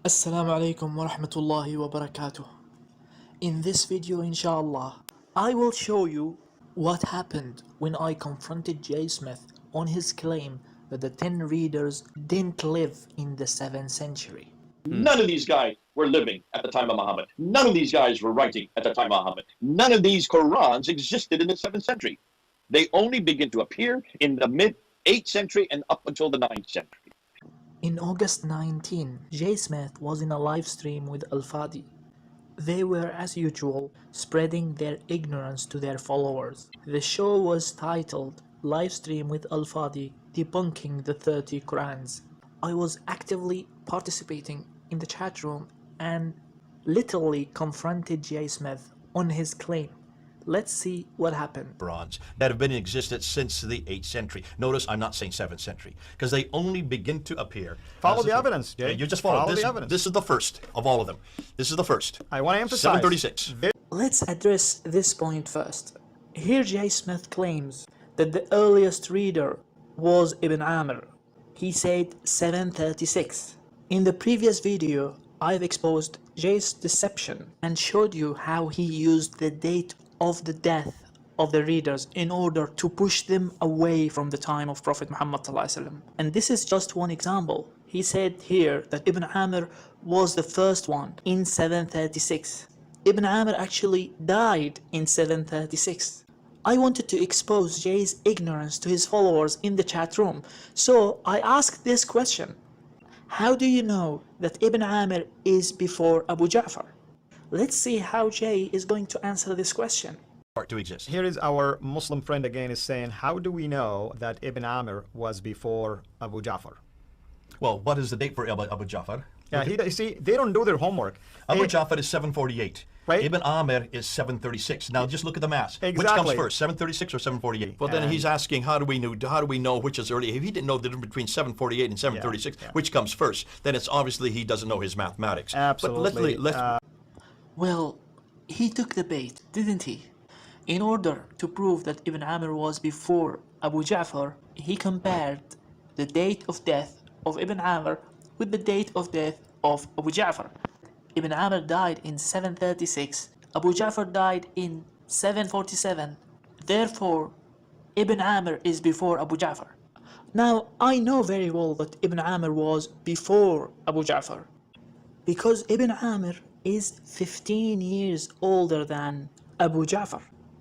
Assalamu alaikum wa rahmatullahi wa barakatuh. In this video, inshallah, I will show you what happened when I confronted Jay Smith on his claim that the 10 readers didn't live in the 7th century. None of these guys were living at the time of Muhammad. None of these guys were writing at the time of Muhammad. None of these Qurans existed in the 7th century. They only begin to appear in the mid-8th century and up until the 9th century. In August 19, Jay Smith was in a live stream with Al-Fadi. They were, as usual, spreading their ignorance to their followers. The show was titled Livestream with Al-Fadi Debunking the 30 Qurans. I was actively participating in the chat room and literally confronted Jay Smith on his claim. Let's see what happened. Qurans that have been in existence since the 8th century. Notice I'm not saying 7th century, because they only begin to appear. Follow the evidence, Jay. You just follow the evidence. This is the first of all of them. This is the first. I want to emphasize 736. Let's address this point first. Here Jay Smith claims that the earliest reader was Ibn Amr. He said 736. In the previous video, I've exposed Jay's deception and showed you how he used the date of the death of the readers in order to push them away from the time of Prophet Muhammad ﷺ. And this is just one example. He said here that Ibn Amr was the first one in 736. Ibn Amr actually died in 736. I wanted to expose Jay's ignorance to his followers in the chat room, so I asked this question. How do you know that Ibn Amr is before Abu Ja'far? Let's see how Jay is going to answer this question. To exist. Here is our Muslim friend again is saying, how do we know that Ibn Amr was before Abu Ja'far? Well, what is the date for Abu Ja'far? Yeah, you see, they don't do their homework. Abu Ja'far is 748. Right. Ibn Amr is 736. Now just look at the math. Exactly. Which comes first, 736 or 748? Well, then he's asking, how do we know which is early? If he didn't know the difference between 748 and 736, which comes first, then it's obviously he doesn't know his mathematics. Absolutely. But Well, he took the bait, didn't he? In order to prove that Ibn Amr was before Abu Ja'far, he compared the date of death of Ibn Amr with the date of death of Abu Ja'far. Ibn Amr died in 736, Abu Ja'far died in 747. Therefore, Ibn Amr is before Abu Ja'far. Now, I know very well that Ibn Amr was before Abu Ja'far, because Ibn Amr is 15 years older than Abu Ja'far.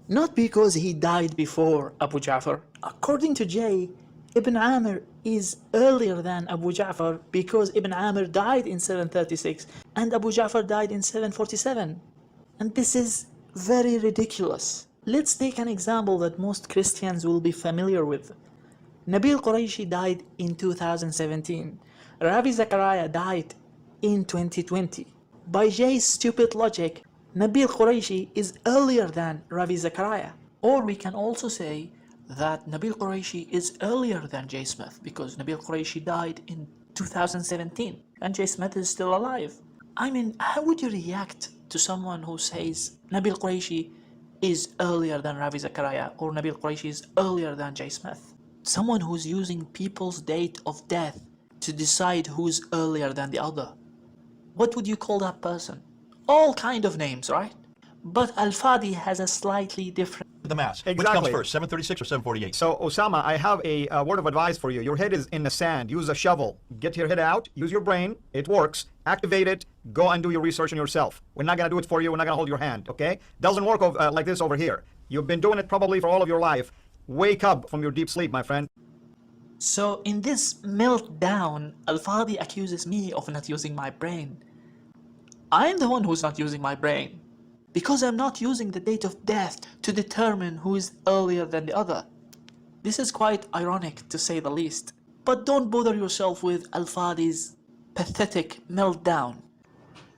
Not because he died before Abu Ja'far. According to Jay, Ibn Amr is earlier than Abu Ja'far because Ibn Amr died in 736 and Abu Ja'far died in 747. And this is very ridiculous. Let's take an example that most Christians will be familiar with. Nabil Quraishi died in 2017. Ravi Zakaria died in 2020. By Jay's stupid logic, Nabil Quraishi is earlier than Ravi Zakaria. Or we can also say that Nabil Quraishi is earlier than Jay Smith because Nabil Quraishi died in 2017 and Jay Smith is still alive. I mean, how would you react to someone who says Nabil Quraishi is earlier than Ravi Zakaria or Nabil Quraishi is earlier than Jay Smith? Someone who's using people's date of death to decide who's earlier than the other. What would you call that person? All kind of names, right? But Al-Fadi has a slightly different... the math. Exactly. Which comes first, 736 or 748? So, Osama, I have a word of advice for you. Your head is in the sand. Use a shovel. Get your head out. Use your brain. It works. Activate it. Go and do your research on yourself. We're not going to do it for you. We're not going to hold your hand, okay? Doesn't work like this over here. You've been doing it probably for all of your life. Wake up from your deep sleep, my friend. So, in this meltdown, Al-Fadi accuses me of not using my brain. I'm the one who's not using my brain, because I'm not using the date of death to determine who is earlier than the other. This is quite ironic, to say the least. But don't bother yourself with Al-Fadi's pathetic meltdown.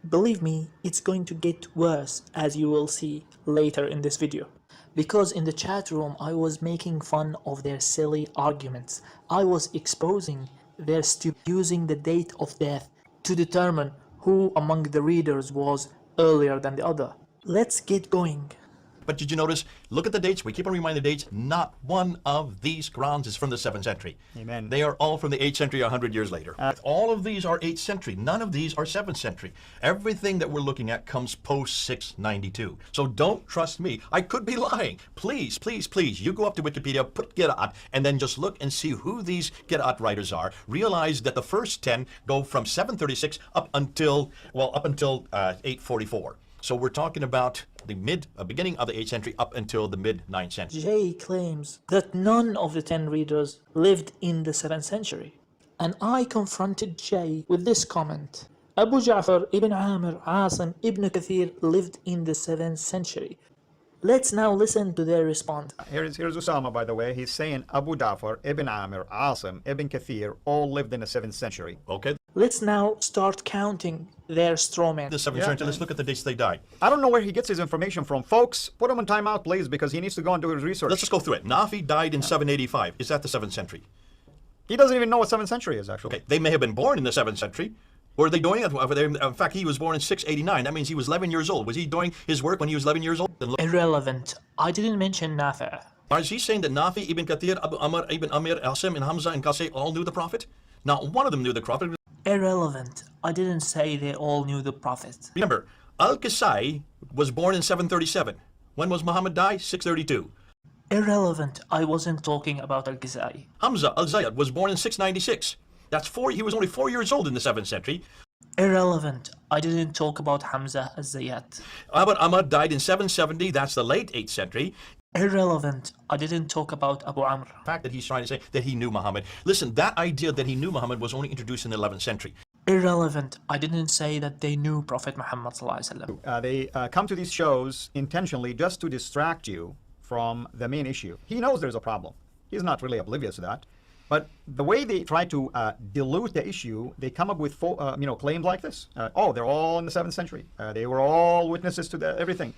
Believe me, it's going to get worse, as you will see later in this video. Because in the chat room, I was making fun of their silly arguments. I was exposing their using the date of death to determine who among the readers was earlier than the other. Let's get going. But did you notice, look at the dates, we keep on reminding the dates, not one of these Qurans is from the 7th century. Amen. They are all from the 8th century, 100 years later. All of these are 8th century. None of these are 7th century. Everything that we're looking at comes post 692. So don't trust me. I could be lying. Please, please, please, you go up to Wikipedia, put Qiraat, and then just look and see who these Qiraat writers are. Realize that the first 10 go from 736 up until 844. So we're talking about the beginning of the 8th century up until the mid-9th century. Jay claims that none of the 10 readers lived in the 7th century. And I confronted Jay with this comment. Abu Ja'far ibn Amir Asim ibn Kathir lived in the 7th century. Let's now listen to their response. Here's Usama, by the way. He's saying Abu Ja'far, Ibn Amir, Asim, Ibn Kathir all lived in the 7th century. Okay. Let's now start counting their straw men. The 7th century, let's look at the dates they died. I don't know where he gets his information from. Folks, put him on timeout, please, because he needs to go and do his research. Let's just go through it. Nafi died in 785. Is that the 7th century? He doesn't even know what 7th century is, actually. Okay, they may have been born in the 7th century. Were they doing it? In fact, he was born in 689. That means he was 11 years old. Was he doing his work when he was 11 years old? Irrelevant. I didn't mention Nafi'. Is he saying that Nafi, Ibn Kathir, Abu Amr, Ibn Amir, Asim, and Hamza, and Qasay all knew the Prophet? Not one of them knew the Prophet. Irrelevant. I didn't say they all knew the Prophet. Remember, Al-Qasay was born in 737. When was Muhammad die? 632. Irrelevant. I wasn't talking about Al-Qasai. Hamza al-Zayyad was born in 696. He was only 4 years old in the 7th century. Irrelevant. I didn't talk about Hamza al-Zayyat. Abu Amr died in 770. That's the late 8th century. Irrelevant. I didn't talk about Abu Amr. The fact that he's trying to say that he knew Muhammad. Listen, that idea that he knew Muhammad was only introduced in the 11th century. Irrelevant. I didn't say that they knew Prophet Muhammad sallallahu alaihi wasallam. They come to these shows intentionally just to distract you from the main issue. He knows there's a problem. He's not really oblivious to that. But the way they try to dilute the issue, they come up with claims like this. Oh, they're all in the 7th century. They were all witnesses to everything.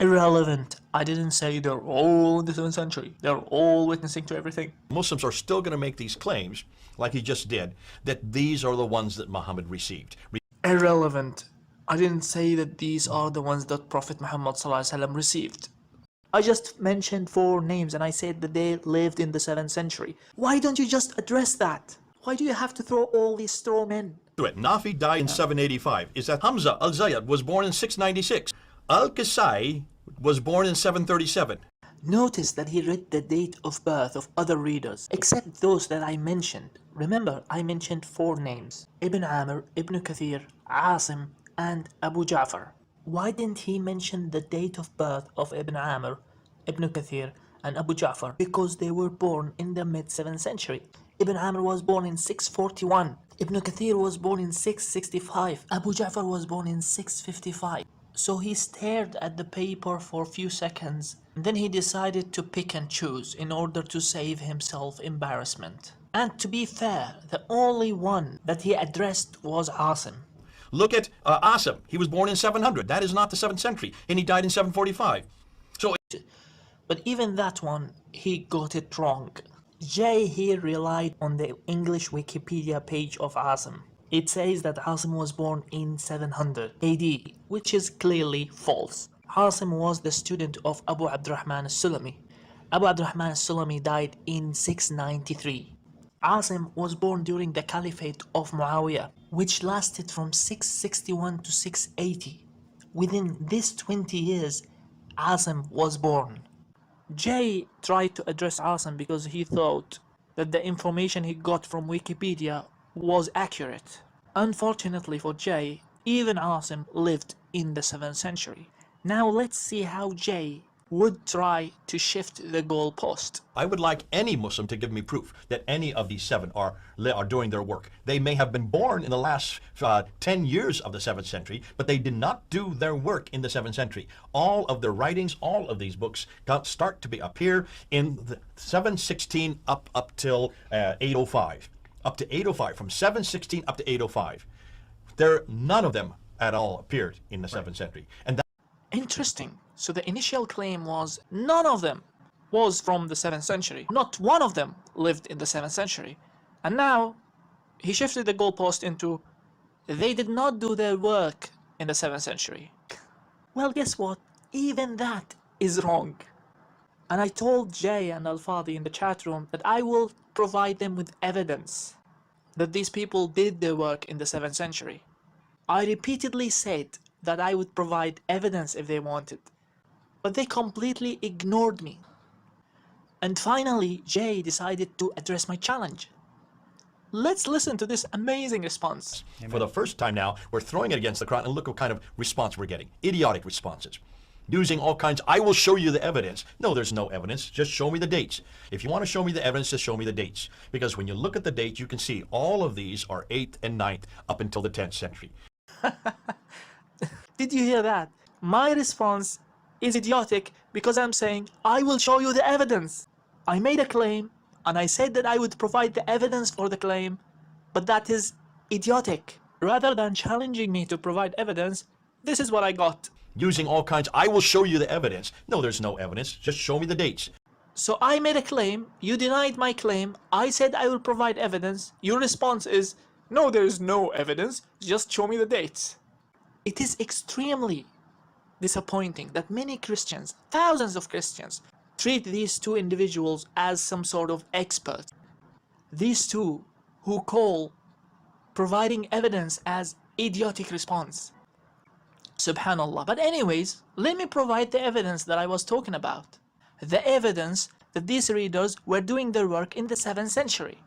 Irrelevant. I didn't say they're all in the 7th century. They're all witnessing to everything. Muslims are still going to make these claims, like he just did, that these are the ones that Muhammad received. Irrelevant. I didn't say that these are the ones that Prophet Muhammad sallallahu alaihi wasallam received. I just mentioned 4 names and I said that they lived in the 7th century. Why don't you just address that? Why do you have to throw all these straw men? Nafi died in 785. Is that Hamza al-Zayyad was born in 696. Al-Qasai was born in 737. Notice that he read the date of birth of other readers, except those that I mentioned. Remember, I mentioned 4 names. Ibn Amr, Ibn Kathir, Asim, and Abu Ja'far. Why didn't he mention the date of birth of Ibn Amr, Ibn Kathir, and Abu Ja'far? Because they were born in the mid-7th century. Ibn Amr was born in 641. Ibn Kathir was born in 665. Abu Ja'far was born in 655. So he stared at the paper for a few seconds, and then he decided to pick and choose in order to save himself embarrassment. And to be fair, the only one that he addressed was Asim. Look at Asim. He was born in 700. That is not the 7th century. And he died in 745. But even that one, he got it wrong. Jay here relied on the English Wikipedia page of Asim. It says that Asim was born in 700 AD, which is clearly false. Asim was the student of Abu Abdurrahman al-Sulami. Abu Abdurrahman al-Sulami died in 693. Asim was born during the Caliphate of Muawiyah, which lasted from 661 to 680. Within these 20 years, Asim was born. Jay tried to address Asim because he thought that the information he got from Wikipedia was accurate. Unfortunately for Jay, even Asim lived in the 7th century. Now let's see how Jay would try to shift the goalpost. I would like any Muslim to give me proof that any of these 7 are doing their work. They may have been born in the last 10 years of the 7th century, but they did not do their work in the 7th century. All of their writings, all of these books start to appear in the 716 up till 805. Up to 805, from 716 up to 805. None of them at all appeared in the 7th century. And Interesting. So the initial claim was none of them was from the 7th century. Not one of them lived in the 7th century. And now he shifted the goalpost into they did not do their work in the 7th century. Well, guess what? Even that is wrong. And I told Jay and Al-Fadi in the chat room that I will provide them with evidence that these people did their work in the 7th century. I repeatedly said that I would provide evidence if they wanted, but they completely ignored me. And finally, Jay decided to address my challenge. Let's listen to this amazing response. For the first time now, we're throwing it against the Quran, and look what kind of response we're getting. Idiotic responses. Using all kinds, I will show you the evidence. No, there's no evidence. Just show me the dates. If you want to show me the evidence, just show me the dates. Because when you look at the dates, you can see all of these are 8th and 9th up until the 10th century. Did you hear that? My response is idiotic because I'm saying, I will show you the evidence. I made a claim and I said that I would provide the evidence for the claim, but that is idiotic. Rather than challenging me to provide evidence, this is what I got. Using all kinds, I will show you the evidence. No, there's no evidence. Just show me the dates. So I made a claim, you denied my claim, I said I will provide evidence, your response is, no, there is no evidence, just show me the dates. It is extremely disappointing that many Christians, thousands of Christians, treat these two individuals as some sort of experts. These two who call providing evidence as idiotic response. Subhanallah. But anyways, let me provide the evidence that I was talking about. The evidence that these readers were doing their work in the 7th century.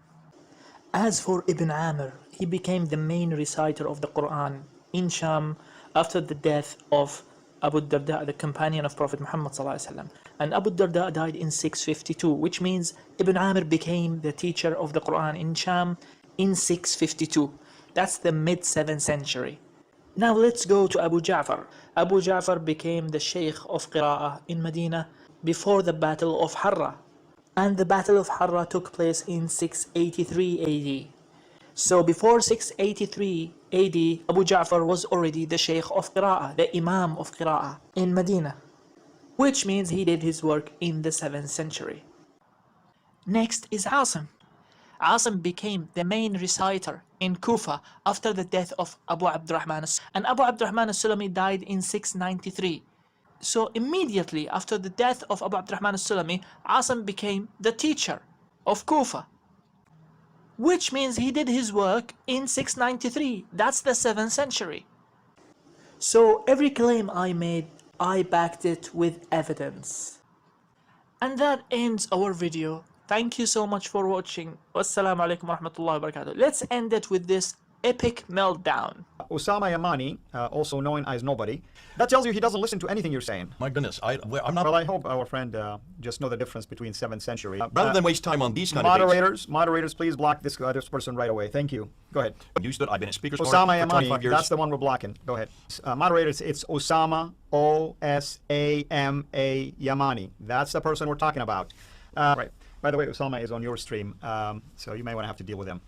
As for Ibn Amr, he became the main reciter of the Quran in Sham after the death of Abu Darda, the companion of Prophet Muhammad ﷺ. And Abu Darda died in 652, which means Ibn Amr became the teacher of the Quran in Sham in 652. That's the mid-7th century. Now let's go to Abu Ja'far. Abu Ja'far became the Sheikh of Qiraat in Medina before the Battle of Harra. And the Battle of Harra took place in 683 AD. So before 683 AD, Abu Ja'far was already the Sheikh of Qiraat, the Imam of Qiraat in Medina, which means he did his work in the 7th century. Next is Asim. Asim became the main reciter in Kufa after the death of Abu Abdurrahman, and Abu Abdurrahman al-Sulami died in 693. So immediately after the death of Abu Abdurrahman al-Sulami, Asim became the teacher of Kufa, which means he did his work in 693. That's the 7th century. So every claim I made, I backed it with evidence. And that ends our video. Thank you so much for watching. Wassalamu alaikum wa rahmatullahi wa barakatuh. Let's end it with this epic meltdown. Osama Yamani, also known as Nobody, that tells you he doesn't listen to anything you're saying. My goodness, I'm not... Well, I hope our friend just know the difference between 7th century. Rather than waste time on these kind of dates, Moderators, please block this person right away. Thank you. Go ahead. I've been a speaker for Osama 25 Yamani, years. that's the one we're blocking. Go ahead. Moderators, it's Osama, O-S-A-M-A Yamani. That's the person we're talking about. Right. By the way, Osama is on your stream, so you may want to have to deal with him.